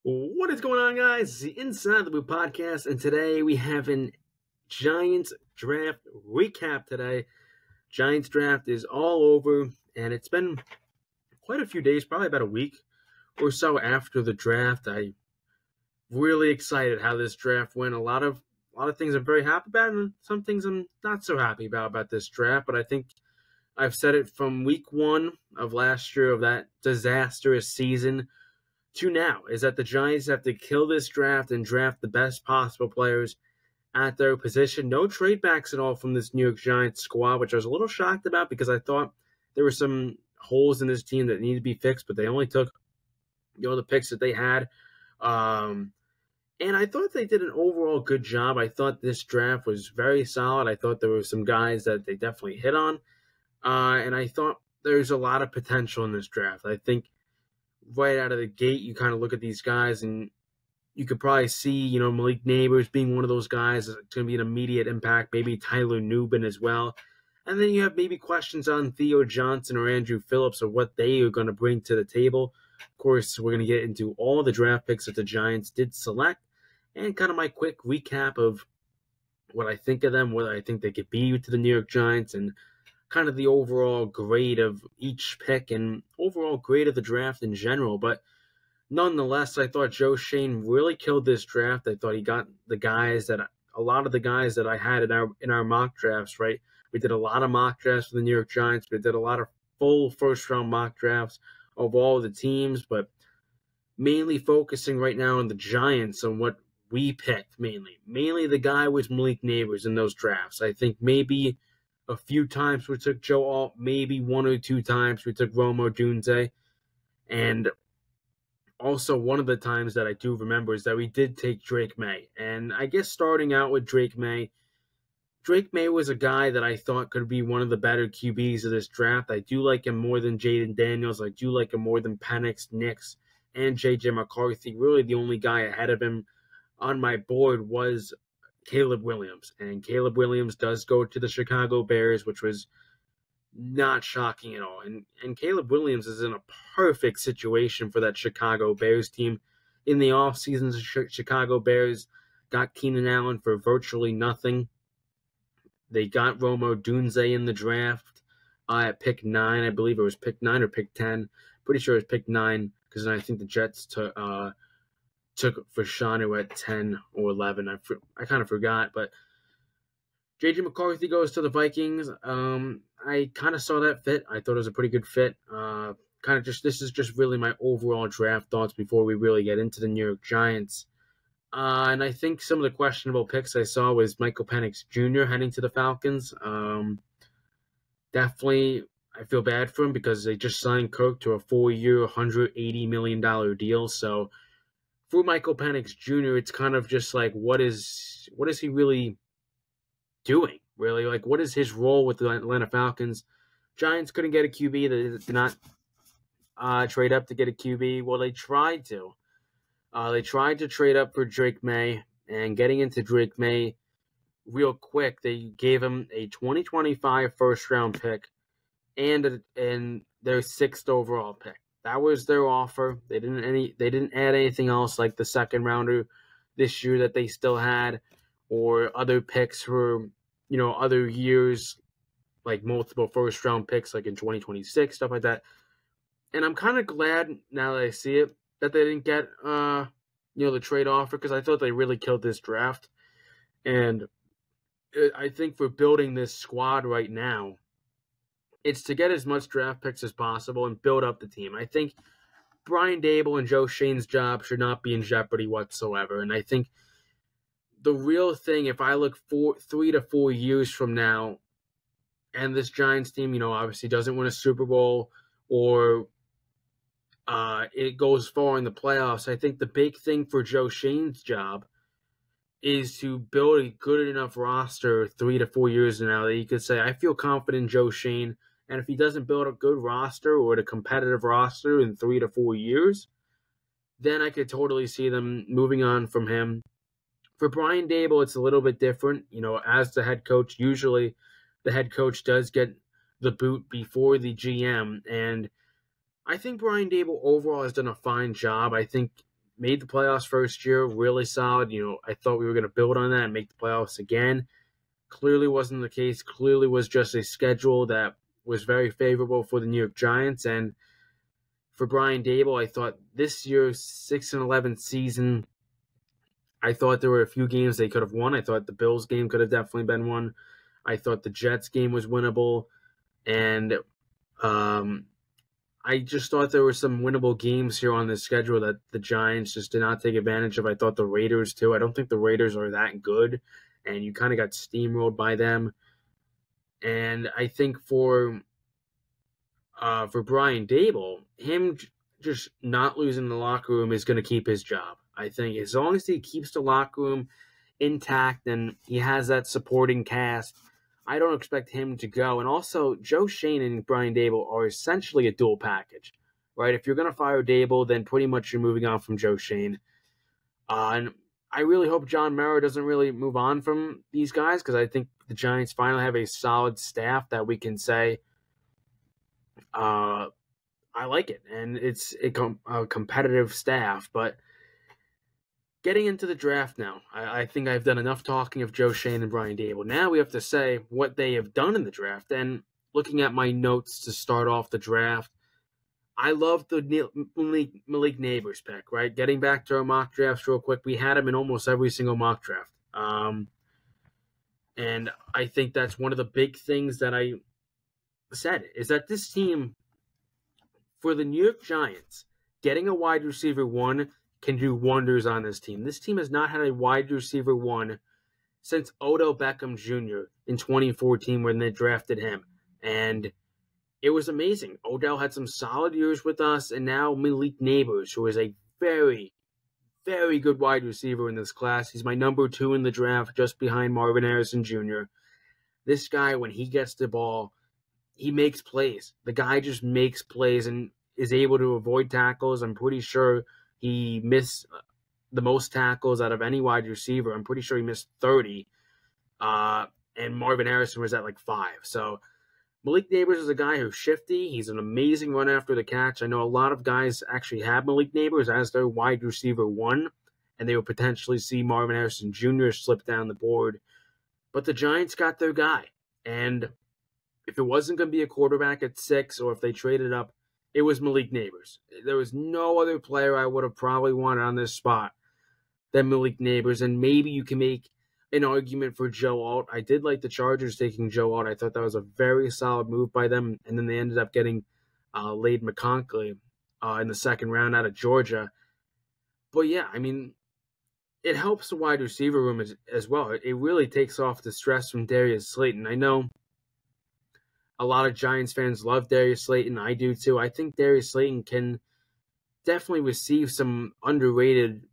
What is going on, guys? It's the Inside the Boot podcast, and today we have an Giants draft recap. Today, Giants draft is all over, and it's been quite a few days, probably about a week or so after the draft. I'm really excited how this draft went. A lot of things I'm very happy about, and some things I'm not so happy about this draft. But I think I've said it from week one of last year of that disastrous season to now is that the Giants have to kill this draft and draft the best possible players at their position. No trade backs at all from this New York Giants squad, which I was a little shocked about because I thought there were some holes in this team that needed to be fixed, but they only took the picks that they had. And I thought they did an overall good job. I thought this draft was very solid. I thought there were some guys that they definitely hit on. And I thought there's a lot of potential in this draft. I think right out of the gate, you kind of look at these guys and you could probably see, Malik Neighbors being one of those guys that's going to be an immediate impact, maybe Tyler Nubin as well. And then you have maybe questions on Theo Johnson or Andrew Phillips or what they are going to bring to the table. Of course, we're going to get into all the draft picks that the Giants did select and kind of my quick recap of what I think of them, what I think they could be to the New York Giants, and kind of the overall grade of each pick and overall grade of the draft in general. But nonetheless, I thought Joe Schoen really killed this draft. I thought he got a lot of the guys that I had in our mock drafts, right? We did a lot of mock drafts for the New York Giants. We did a lot of full first round mock drafts of all the teams, but mainly focusing right now on the Giants on what we picked mainly. Mainly the guy was Malik Neighbors in those drafts. I think maybe a few times we took Joe Alt, maybe one or two times we took Rome Odunze. And also, one of the times that I do remember is that we did take Drake May. And I guess starting out with Drake May was a guy that I thought could be one of the better QBs of this draft. I do like him more than Jaden Daniels. I do like him more than Penix, Nix, and J.J. McCarthy. Really, the only guy ahead of him on my board was Caleb Williams. And Caleb Williams does go to the Chicago Bears, which was not shocking at all. And Caleb Williams is in a perfect situation for that Chicago Bears team. In the offseason, the Chicago Bears got Keenan Allen for virtually nothing. They got Rome Odunze in the draft at pick 9. I believe it was pick 9 or pick 10. Pretty sure it was pick 9 because I think the Jets took Fashanu at 10 or 11. I kind of forgot, but J.J. McCarthy goes to the Vikings. I kind of saw that fit. I thought it was a pretty good fit. This is just really my overall draft thoughts before we really get into the New York Giants. And I think some of the questionable picks I saw was Michael Penix Jr. heading to the Falcons. Definitely, I feel bad for him because they just signed Kirk to a 4-year, $180 million deal. So for Michael Penix Jr., it's kind of just like, what is he really doing? Really, like, what is his role with the Atlanta Falcons? Giants couldn't get a QB. They did not trade up to get a QB. Well, they tried to. They tried to trade up for Drake May, and getting into Drake May real quick, they gave him a 2025 first-round pick and their 6th overall pick. That was their offer. They didn't add anything else like the second rounder this year that they still had, or other picks for other years, like multiple first round picks, like in 2026, stuff like that. And I'm kind of glad now that I see it that they didn't get the trade offer, because I thought they really killed this draft. And I think for building this squad right now, it's to get as much draft picks as possible and build up the team. I think Brian Daboll and Joe Schoen's job should not be in jeopardy whatsoever. And I think the real thing, if I look 3 to 4 years from now, and this Giants team, obviously doesn't win a Super Bowl or it goes far in the playoffs, I think the big thing for Joe Schoen's job is to build a good enough roster 3 to 4 years from now that you could say, I feel confident in Joe Schoen. And if he doesn't build a good roster or a competitive roster in 3 to 4 years, then I could totally see them moving on from him. For Brian Daboll, it's a little bit different. As the head coach, usually the head coach does get the boot before the GM. And I think Brian Daboll overall has done a fine job. I think made the playoffs first year, really solid. I thought we were going to build on that and make the playoffs again. Clearly wasn't the case. Clearly was just a schedule that was very favorable for the New York Giants. And for Brian Daboll, I thought this year's 6-11 season, I thought there were a few games they could have won. I thought the Bills game could have definitely been won. I thought the Jets game was winnable. And I just thought there were some winnable games here on the schedule that the Giants just did not take advantage of. I thought the Raiders, too. I don't think the Raiders are that good, and you kind of got steamrolled by them. And I think for Brian Daboll, him just not losing the locker room is going to keep his job. I think as long as he keeps the locker room intact and he has that supporting cast, I don't expect him to go. And also, Joe Schoen and Brian Daboll are essentially a dual package, right? If you're going to fire Daboll, then pretty much you're moving on from Joe Schoen. And I really hope John Mara doesn't really move on from these guys, because I think the Giants finally have a solid staff that we can say, I like it. And it's a competitive staff. But getting into the draft now, I think I've done enough talking of Joe Schoen and Brian Daboll. Now we have to say what they have done in the draft. And looking at my notes to start off the draft, I love the Malik Nabers pick, right? Getting back to our mock drafts real quick, we had him in almost every single mock draft. And I think that's one of the big things that I said, is that this team, for the New York Giants, getting a wide receiver one can do wonders on this team. This team has not had a wide receiver one since Odell Beckham Jr. in 2014 when they drafted him. And it was amazing. Odell had some solid years with us, and now Malik Nabers, who is a very, very good wide receiver in this class. He's my number 2 in the draft, just behind Marvin Harrison Jr. This guy, when he gets the ball, he makes plays. The guy just makes plays and is able to avoid tackles. I'm pretty sure he missed the most tackles out of any wide receiver. I'm pretty sure he missed 30. And Marvin Harrison was at like 5. So Malik Nabers is a guy who's shifty. He's an amazing runner after the catch. I know a lot of guys actually have Malik Nabers as their wide receiver one, and they would potentially see Marvin Harrison Jr. slip down the board. But the Giants got their guy. And if it wasn't going to be a quarterback at 6, or if they traded up, it was Malik Nabers. There was no other player I would have probably wanted on this spot than Malik Nabers. And maybe you can make an argument for Joe Alt. I did like the Chargers taking Joe Alt. I thought that was a very solid move by them. And then they ended up getting Lade McConkey in the second round out of Georgia. But yeah, I mean, it helps the wide receiver room as well. It really takes off the stress from Darius Slayton. I know a lot of Giants fans love Darius Slayton. I do too. I think Darius Slayton can definitely receive some underrated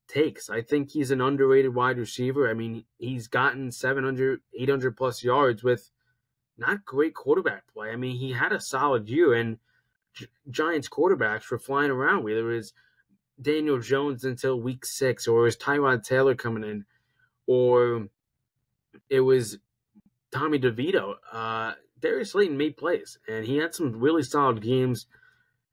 takes. I think he's an underrated wide receiver. I mean, he's gotten 700, 800 plus yards with not great quarterback play. I mean, he had a solid year, and Giants quarterbacks were flying around, whether it was Daniel Jones until week 6, or it was Tyrod Taylor coming in, or it was Tommy DeVito. Darius Slayton made plays, and he had some really solid games.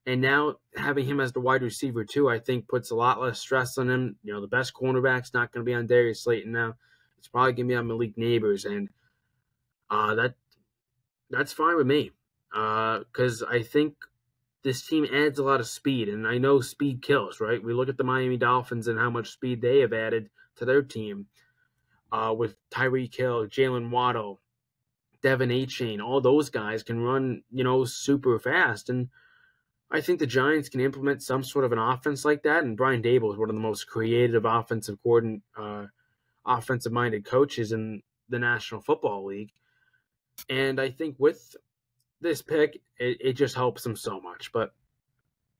And now having him as the wide receiver too, I think puts a lot less stress on him. You know, the best cornerback's not going to be on Darius Slayton now. It's probably going to be on Malik Nabers, and that's fine with me, because I think this team adds a lot of speed, and I know speed kills, right? We look at the Miami Dolphins and how much speed they have added to their team with Tyreek Hill, Jalen Waddle, Devin Achane. All those guys can run, super fast, and I think the Giants can implement some sort of an offense like that, and Brian Daboll is one of the most creative offensive-minded coaches in the National Football League. And I think with this pick, it just helps him so much. But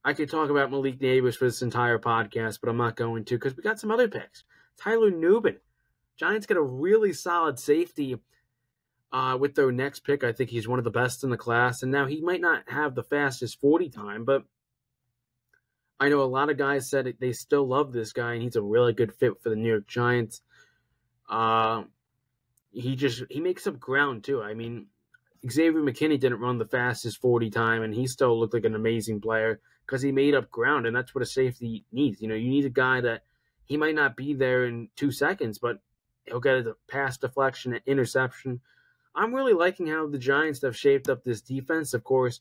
I could talk about Malik Nabers for this entire podcast, but I'm not going to, because we got some other picks. Tyler Nubin. Giants get a really solid safety with their next pick. I think he's one of the best in the class. And now he might not have the fastest 40 time, but I know a lot of guys said they still love this guy, and he's a really good fit for the New York Giants. He makes up ground too. I mean, Xavier McKinney didn't run the fastest 40 time, and he still looked like an amazing player. because he made up ground, and that's what a safety needs. You need a guy that he might not be there in 2 seconds, but he'll get a pass deflection, an interception. I'm really liking how the Giants have shaped up this defense. Of course,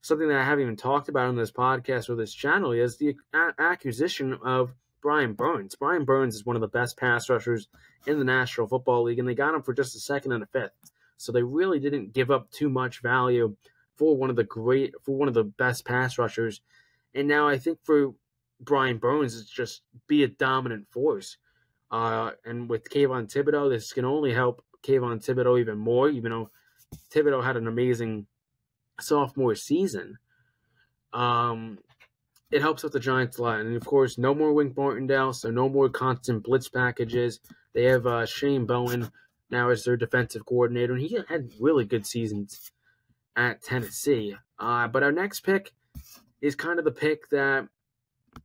something that I haven't even talked about on this podcast or this channel is the acquisition of Brian Burns. Brian Burns is one of the best pass rushers in the National Football League, and they got him for just a second and a fifth. So they really didn't give up too much value for one of the best pass rushers. And now I think for Brian Burns, it's just be a dominant force. And with Kayvon Thibodeaux, this can only help Kayvon Thibodeaux even more, even though Thibodeaux had an amazing sophomore season. It helps with the Giants a lot. And, of course, no more Wink Martindale, so no more constant blitz packages. They have Shane Bowen now as their defensive coordinator, and he had really good seasons at Tennessee. But our next pick is kind of the pick that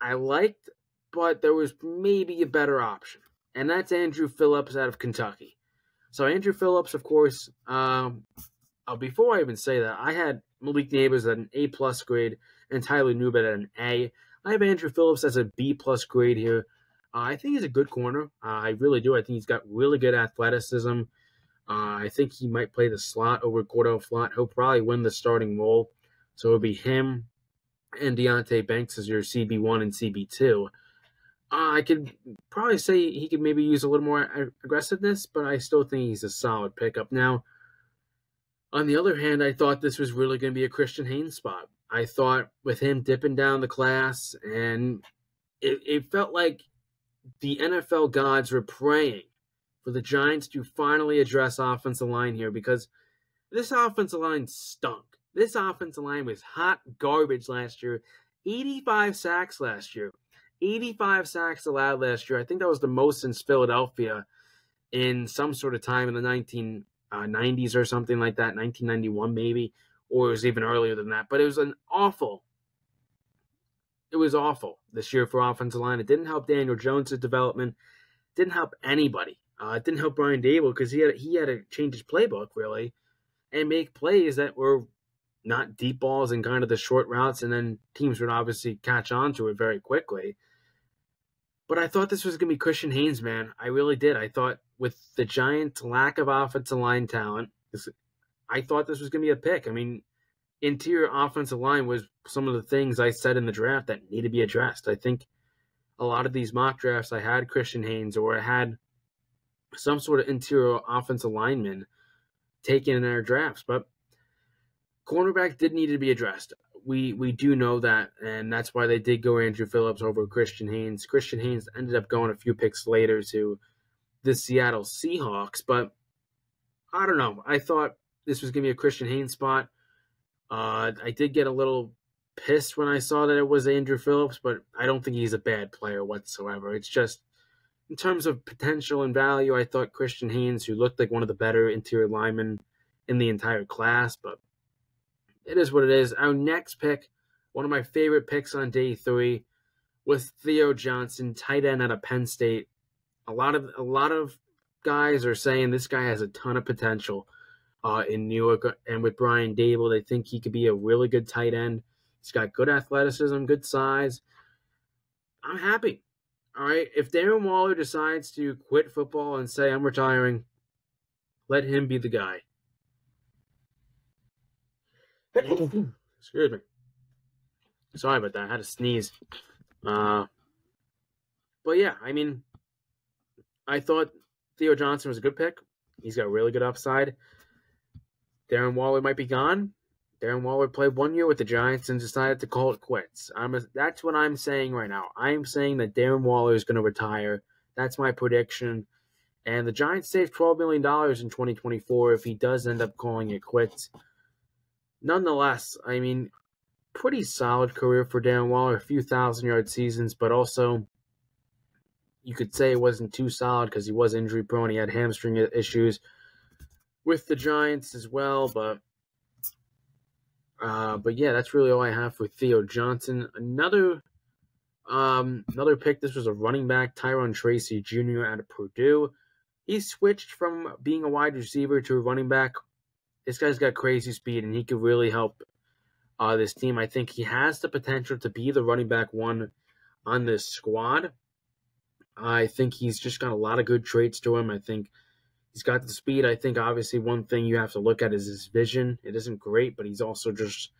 I liked, but there was maybe a better option, and that's Andrew Phillips out of Kentucky. So Andrew Phillips, of course, before I even say that, I had Malik Nabers at an A+ grade and Tyler Nubet at an A. I have Andrew Phillips as a B+ grade here. I think he's a good corner. I really do. I think he's got really good athleticism. I think he might play the slot over Cordell Flott. He'll probably win the starting role. So it'll be him and Deonte Banks as your CB1 and CB2. I could probably say he could maybe use a little more aggressiveness, but I still think he's a solid pickup. Now, on the other hand, I thought this was really going to be a Christian Haynes spot. I thought with him dipping down the class, and it felt like the NFL gods were praying for the Giants to finally address offensive line here, because this offensive line stunk. This offensive line was hot garbage last year. 85 sacks last year. 85 sacks allowed last year. I think that was the most since Philadelphia in some sort of time in the 1990s or something like that, 1991 maybe, or it was even earlier than that. But it was awful this year for offensive line. It didn't help Daniel Jones' development. It didn't help anybody. It didn't help Brian Daboll because he had to change his playbook, really, and make plays that were not deep balls and kind of the short routes, and then teams would obviously catch on to it very quickly. But I thought this was going to be Christian Haynes, man. I really did. I thought with the Giants' lack of offensive line talent, I thought this was going to be a pick. I mean, interior offensive line was some of the things I said in the draft that need to be addressed. I think a lot of these mock drafts, I had Christian Haynes or I had some sort of interior offensive lineman taken in our drafts. But cornerback did need to be addressed. We do know that, and that's why they did go Andrew Phillips over Christian Haynes. Christian Haynes ended up going a few picks later to the Seattle Seahawks, but I don't know. I thought this was going to be a Christian Haynes spot. I did get a little pissed when I saw that it was Andrew Phillips, but I don't think he's a bad player whatsoever. It's just, in terms of potential and value, I thought Christian Haynes, who looked like one of the better interior linemen in the entire class, but it is what it is. Our next pick, one of my favorite picks on day 3, was Theo Johnson, tight end out of Penn State. A lot of guys are saying this guy has a ton of potential in New York, and with Brian Daboll, they think he could be a really good tight end. He's got good athleticism, good size. I'm happy. All right, if Darren Waller decides to quit football and say, I'm retiring, let him be the guy. Excuse me. Sorry about that. I had to sneeze. But yeah, I mean, I thought Theo Johnson was a good pick. He's got really good upside. Darren Waller might be gone. Darren Waller played 1 year with the Giants and decided to call it quits. That's what I'm saying right now. I'm saying that Darren Waller is going to retire. That's my prediction. And the Giants saved $12 million in 2024 if he does end up calling it quits. Nonetheless, I mean, pretty solid career for Darren Waller. A few 1,000-yard seasons, but also you could say it wasn't too solid because he was injury prone. He had hamstring issues with the Giants as well, but yeah, that's really all I have for Theo Johnson. Another pick. This was a running back, Tyrone Tracy Jr. out of Purdue. He switched from being a wide receiver to a running back. This guy's got crazy speed, and he could really help this team. I think he has the potential to be the running back one on this squad. I think he's just got a lot of good traits to him. I think he's got the speed. I think obviously one thing you have to look at is his vision. It isn't great, but he's also just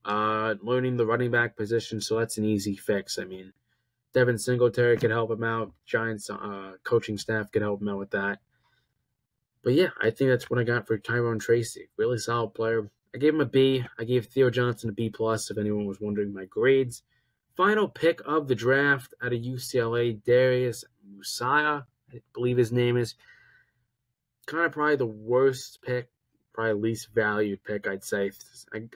learning the running back position, so that's an easy fix. I mean, Devin Singletary could help him out. Giants coaching staff could help him out with that. But yeah, I think that's what I got for Tyrone Tracy. Really solid player. I gave him a B. I gave Theo Johnson a B+, if anyone was wondering my grades. Final pick of the draft out of UCLA, Darius Musaia, I believe his name is. Kind of probably the worst pick, probably least valued pick, I'd say.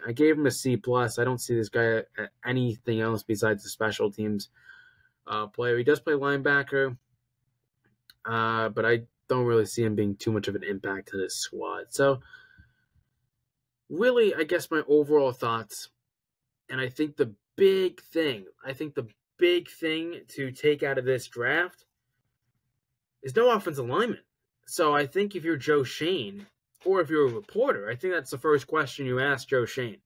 I gave him a C+. I don't see this guy at anything else besides the special teams player. He does play linebacker, but I don't really see him being too much of an impact to this squad. So, really, I guess my overall thoughts, and I think the big thing to take out of this draft is no offensive lineman. So I think if you're Joe Schoen, or if you're a reporter, I think that's the first question you ask Joe Schoen.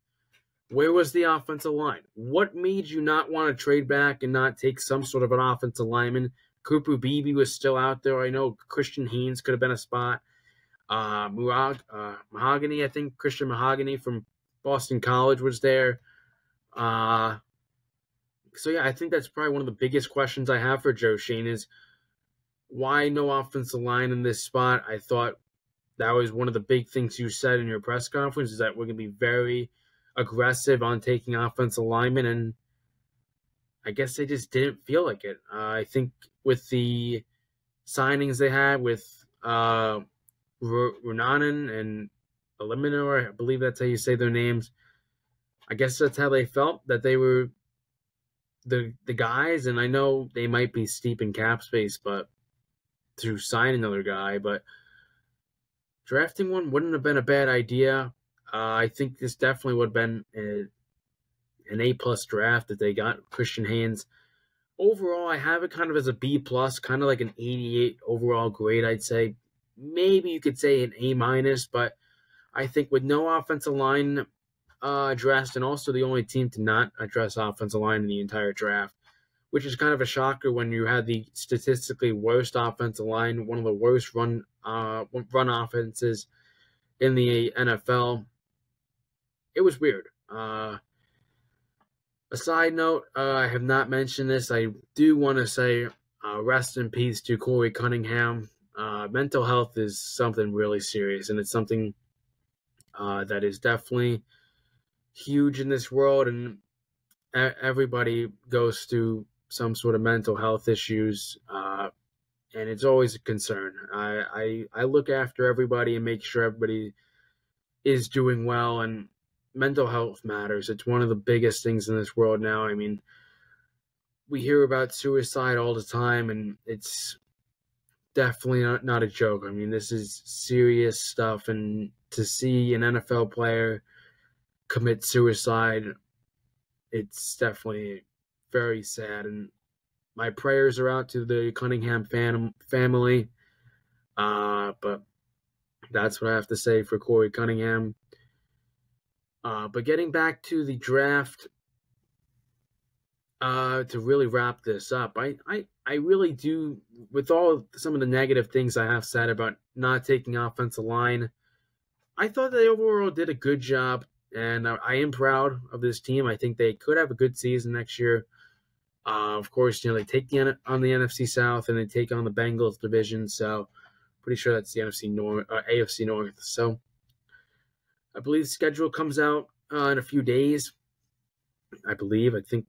Where was the offensive line? What made you not want to trade back and not take some sort of an offensive lineman? Cooper Beebe was still out there. I know Christian Haynes could have been a spot. Mahogany, I think Christian Mahogany from Boston College was there. So yeah, I think that's probably one of the biggest questions I have for Joe Schoen is why no offensive line in this spot? I thought that was one of the big things you said in your press conference is that we're going to be very aggressive on taking offensive linemen, and I guess they just didn't feel like it. I think with the signings they had with Runanen and Eliminor, I believe that's how you say their names, I guess that's how they felt, that they were the guys, and I know they might be steep in cap space, but to sign another guy, but drafting one wouldn't have been a bad idea. I think this definitely would have been an A+ draft if they got Christian Haynes. Overall, I have it kind of as a B+, kind of like an 88 overall grade, I'd say. Maybe you could say an A-, but I think with no offensive line addressed, and also the only team to not address offensive line in the entire draft, which is kind of a shocker when you had the statistically worst offensive line, one of the worst run offenses in the NFL. It was weird. A side note, I have not mentioned this. I do want to say rest in peace to Corey Cunningham. Mental health is something really serious, and it's something that is definitely huge in this world, and everybody goes through some sort of mental health issues, and it's always a concern. I look after everybody and make sure everybody is doing well, and mental health matters. It's one of the biggest things in this world now. I mean, we hear about suicide all the time, and it's definitely not a joke. I mean, this is serious stuff, and to see an NFL player commit suicide, it's definitely very sad, and my prayers are out to the Cunningham family. But that's what I have to say for Corey Cunningham. But getting back to the draft, to really wrap this up, I really do, with some of the negative things I have said about not taking offensive line, I thought they overall did a good job, and I am proud of this team. I think they could have a good season next year. Of course, they take on the NFC South and they take on the Bengals division, so pretty sure that's the AFC North. So I believe the schedule comes out in a few days. I think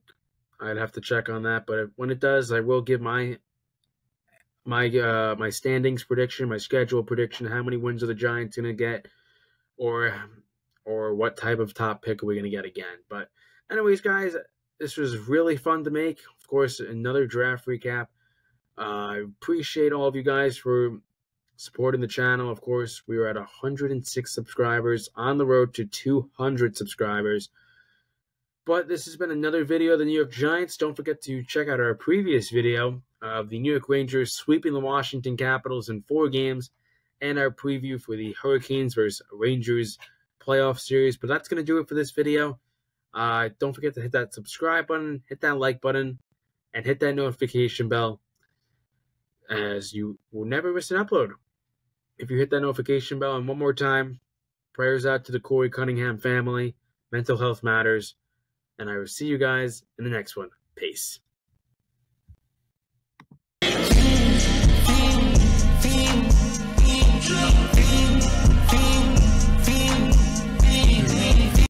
I'd have to check on that, but when it does, I will give my standings prediction, my schedule prediction, how many wins are the Giants going to get, or what type of top pick are we going to get again. But anyways, guys, this was really fun to make. Of course, another draft recap. I appreciate all of you guys for supporting the channel. Of course, we are at 106 subscribers, on the road to 200 subscribers. But this has been another video of the New York Giants. Don't forget to check out our previous video of the New York Rangers sweeping the Washington Capitals in 4 games, and our preview for the Hurricanes versus Rangers playoff series. But that's going to do it for this video. Don't forget to hit that subscribe button, hit that like button, and hit that notification bell, as you will never miss an upload if you hit that notification bell. And one more time, prayers out to the Corey Cunningham family. Mental health matters. And I will see you guys in the next one. Peace.